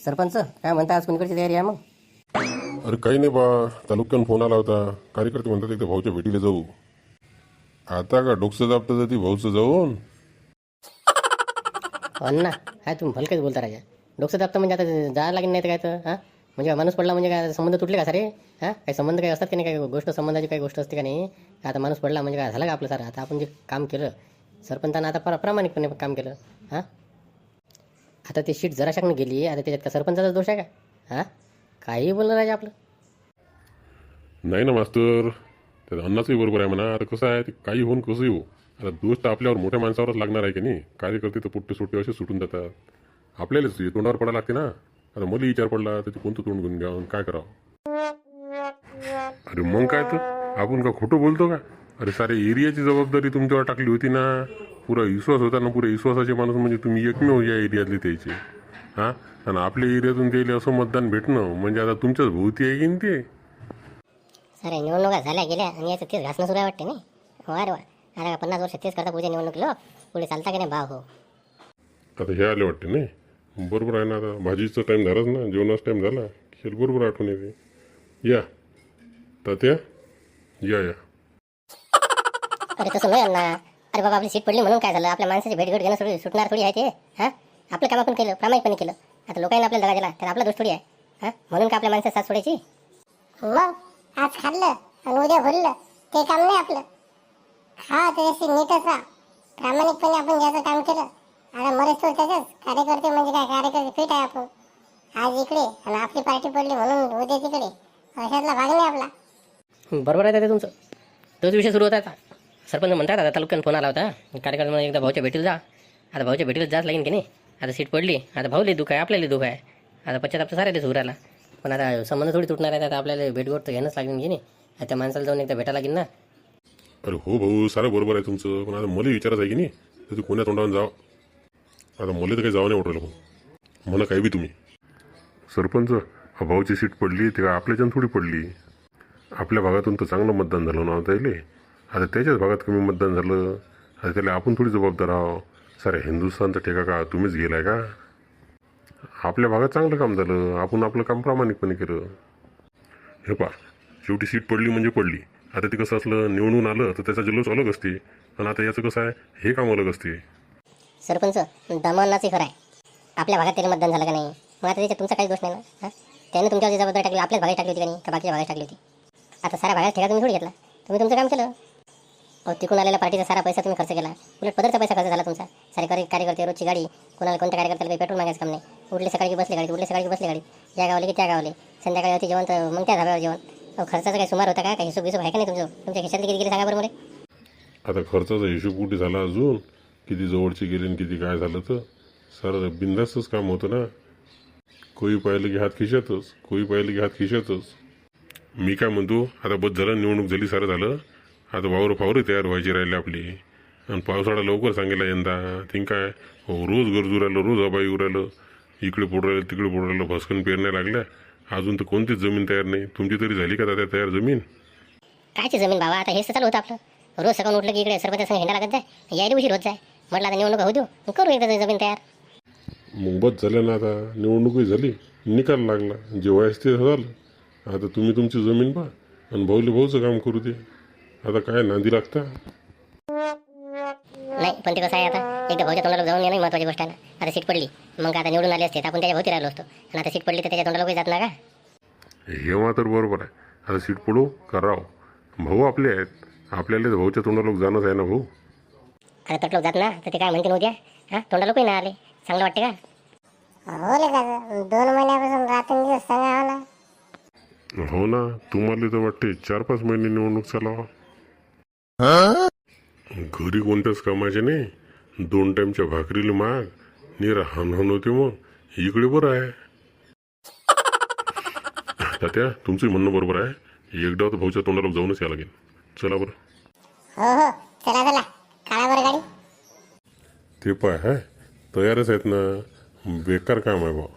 सरपंच काय म्हणता, आज कोणीकडची तयारी आहे मग? अरे काही नाही बा, तालुक्यानं फोन आला होता. कार्यकर्ते म्हणतात एकदा भाऊच्या भेटीला जाऊ. आता का डोकसं दाबतं जाती भाऊचं जाऊन. अण्णा काय तुम्ही भलकेच बोलता राजा. डोकं दाबतं म्हणजे आता जायला लागेल नाही तर काय तर हां, म्हणजे काय माणूस पडला म्हणजे काय संबंध तुटले का सारे? हां, काही संबंध काही असतात की नाही, काही गोष्ट संबंधाची काही गोष्ट असते का नाही? आता माणूस पडला म्हणजे काय झालं का आपलं सारं? आता आपण जे काम केलं सरपंचानं, आता प्रामाणिकपणे काम केलं हां. आता ती शीट जराशाकनं गेली, आता त्याच्यात का सरपंचाचा दोष आहे का? हां, काही बोलणं राजा आपलं. नाही ना मास्तर, त्या अन्नाचंही बरोबर आहे म्हणा. आता कसं आहे, ते काही होऊन कसंही हो, आता दोष तर आपल्यावर मोठ्या माणसावरच लागणार आहे की नाही. कार्यकर्ते तर पुट्टे सुट्टे असे सुटून जातात. आपल्यालाच तोंडावर पडायला लागते ना. आता मला विचार पडला तर ते कोणतं तोंड घेऊन घ्यावं, काय करावं? अरे मग काय तर, आपण का खोटं बोलतो का? अरे सारे एरियाची जबाबदारी तुमच्यावर टाकली होती ना. पुरा विश्वास होता ना, पुरे विश्वासाचे माणूस म्हणजे तुम्ही एकमेव या एरियातले त्याचे. हां, आणि आपल्या एरियातून त्याला असं मतदान भेटणं म्हणजे आता तुमच्याच भोवती आहे की नाही ते. सारे निवडणुका झाल्या गेल्या आणि याचं तेच घासणं सुरू आहे वाटते नाही. हो अरे वा, आता 50 वर्ष तेच करता पुढच्या निवडणूक लो पुढे चालता की नाही भाव हो. आता हे आले वाटते नाही. बरोबर आहे ना, आता भाजीचा टाईम झालाच ना, जेवणाचा टाईम झाला खेळ बरोबर आठवण येते. या तात्या, या या. अरे तसं नाही अण्णा. अरे बाबा आपली सीट पडली म्हणून काय झालं? आपल्या माणसाची भेट घेणं थोडी सुटणार थोडी आहे ते. हां, आपलं काम आपण केलं, प्रामाणिकपणे केलं. आता लोकांना आपल्याला दगा दिला तर आपला दोष थोडी आहे. हां, म्हणून का आपल्या माणसाची साथ सोडायची? मग आज खाल्लं आणि उद्या भरलं ते काम नाही आपलं. हा त्याच्याशी नीटच राहा. प्रामाणिकपणे आपण ज्याचं काम केलं, आता मरेच तो त्याच्याच कार्यकर्ते म्हणजे काय, कार्यकर्ते फिट आहे आपण. आज इकडे आणि आपली पार्टी पडली म्हणून उद्या तिकडे, अशातला भाग नाही आपला. बरोबर आहे ते तुमचं. तोच विषय सुरू होता आता. सरपंच म्हणतात आता तालुक्यानं फोन आला होता, कार्यकर्ता एकदा भाऊच्या भेटीला जा. आता भाऊच्या भेटीला जाच लागेल की नाही. आता सीट पडली, आता भाऊले दुःख आहे, आपल्याला दुःख आहे. आता पश्चाताप तर साऱ्याला सुरू राहिला. पण आता संबंध थोडी तुटणार आहे. आता आपल्याला भेटगोट तर घ्यायलाच लागेल की नाही. आता त्या माणसाला जाऊन एकदा भेटायला लागेल ना. अरे हो भाऊ, सारं बरोबर आहे तुमचं, पण आता मला विचारायचं आहे की नाही, तर तू कोण्या तोंडावर जावं. आता मला तर काही जावं नाही वाटलं. पण म्हणा काही बी तुम्ही. सरपंच, हा भाऊची सीट पडली ते का आपल्याच्यानं थोडी पडली. आपल्या भागातून तर चांगलं मतदान झालं ना त्याले. आता त्याच्याच भागात कमी मतदान झालं, आता त्याला आपण थोडी जबाबदार आहो. सारे हिंदुस्थानचा ठेका का तुम्हीच गेलाय का? आपल्या भागात चांगलं काम झालं, आपण आपलं काम प्रामाणिकपणे केलं. हे पा, शेवटी सीट पडली म्हणजे पडली. आता ते कसं असलं, निवडून आलं तर त्याचा जल्लोष अलग असते, आणि आता याचं कसं आहे, हे काम अलग असते. सरपंच दमनाचे खरं आहे. आपल्या भागात त्याला मतदान झालं का नाही, मग आता त्याच्यात तुमचा काही दोष नाही ना. हां, त्याने तुमच्यावर जबाबदारी टाकली, आपल्याच भागात टाकली होती का नाही, का बाकीच्या भागात टाकली होती? आता साऱ्या भागात ठेका तुम्ही थोडी घेतला, तुम्ही तुमचं काम केलं. तिकून आलेला पार्टीचा सारा पैसा तुम्ही खर्च केला, उलट पदरचा पैसा खर्च झाला तुमचा. सारे कार्यकर्ते रोजची गाडी, कोणाला कोणत्या कार्यकर्त्याला काही पेट्रोल मागायचं काम नाही. उठले सकाळी की बसले गाडी, उठले सकाळी की बसले गाडी, या गावले की त्या गावले, संध्याकाळी होती जेवण तर मग त्या धाब्यावर जेवण. खर्चाचा काही सुमार होता का? काही हिशोब आहे का नाही तुमचं? तुमच्या खिशातले किती गेले सांगा बरं मला. आता खर्चाचा हिशोब कुठे झाला अजून, किती जवळचे गेले आणि किती काय झालं, तर सारं बिंदास्तच काम होतं ना. कोई पाहिलं की हात खिशातच, कोई पाहिलं की हात खिशातच. मी काय म्हणतो, आता बस झालं, निवडणूक झाली, सारं झालं. आता वावरं तयार व्हायची राहिले आपली, आणि पावसाळा लवकर सांगेला यंदा. थिंक काय हो, रोज गरजू राहिलं, रोज अबाई येऊ राहिलं, इकडे पोड राहिलं तिकडे पोड राहिलं, भस्कन पेरण्या लागल्या. अजून तर कोणतीच जमीन तयार नाही. तुमची तरी झाली का दादा तयार जमीन? कायची जमीन बाबा, आता हेच तर चालू होतं आपलं. रोज सकाळून उठलं की इकडे सरपंच संग हिंडा लागत जाय, यायला उशीर होत जाय. म्हटलं आता निवडणूक होऊ देऊ, करू एकदा जमीन तयार. मग बस झाल्या ना, आता निवडणूकही झाली, निकाल लागला, जे व्हायचं ते झालं. आता तुम्ही तुमची जमीन पहा आणि भाऊचं काम करू दे. आता काय नांदी लागता? नाही पण ते कसं आहे, आता एकदा भाऊच्या तोंडाला जाऊन येणं महत्त्वाची गोष्ट आहे ना. आता सीट पडली, मग आता निवडून आले असते आपण त्याच्या भोवती राहिलो असतो, आणि आता सीट पडली तर त्याच्या तोंडाला काही जात नाही का? हे मात्र बरोबर आहे. आता सीट पडू कराव, भाऊ आपले आहेत, आपल्याला तर भाऊच्या तोंडाला लोक जाणंच आहे ना भाऊ. आता तटलोक जात ना, तर ते काय म्हणते नव्हत्या. हां, तोंडाला काही नाही आले, चांगलं वाटते का? हो ले का 2 महिन्यापासून रात्रंदिवस सांगा ना. हो ना, तुम्हाला तर वाटते 4-5 महिने निवडणूक चालावा. घरी कोणत्याच कामाचे नाही, 2 टाईमच्या भाकरीला माग निरा हनहन होते. मग इकडे बरं आहे. तात्या, तुमचं म्हणणं बरोबर आहे. एकदा तर भाऊच्या तोंडाला जाऊनच या लागेल. चला बरं. हो हो, चला चला, काढा बरं गाडी. ते पाय आहे, तयारच आहेत ना. बेकार काम आहे भाऊ.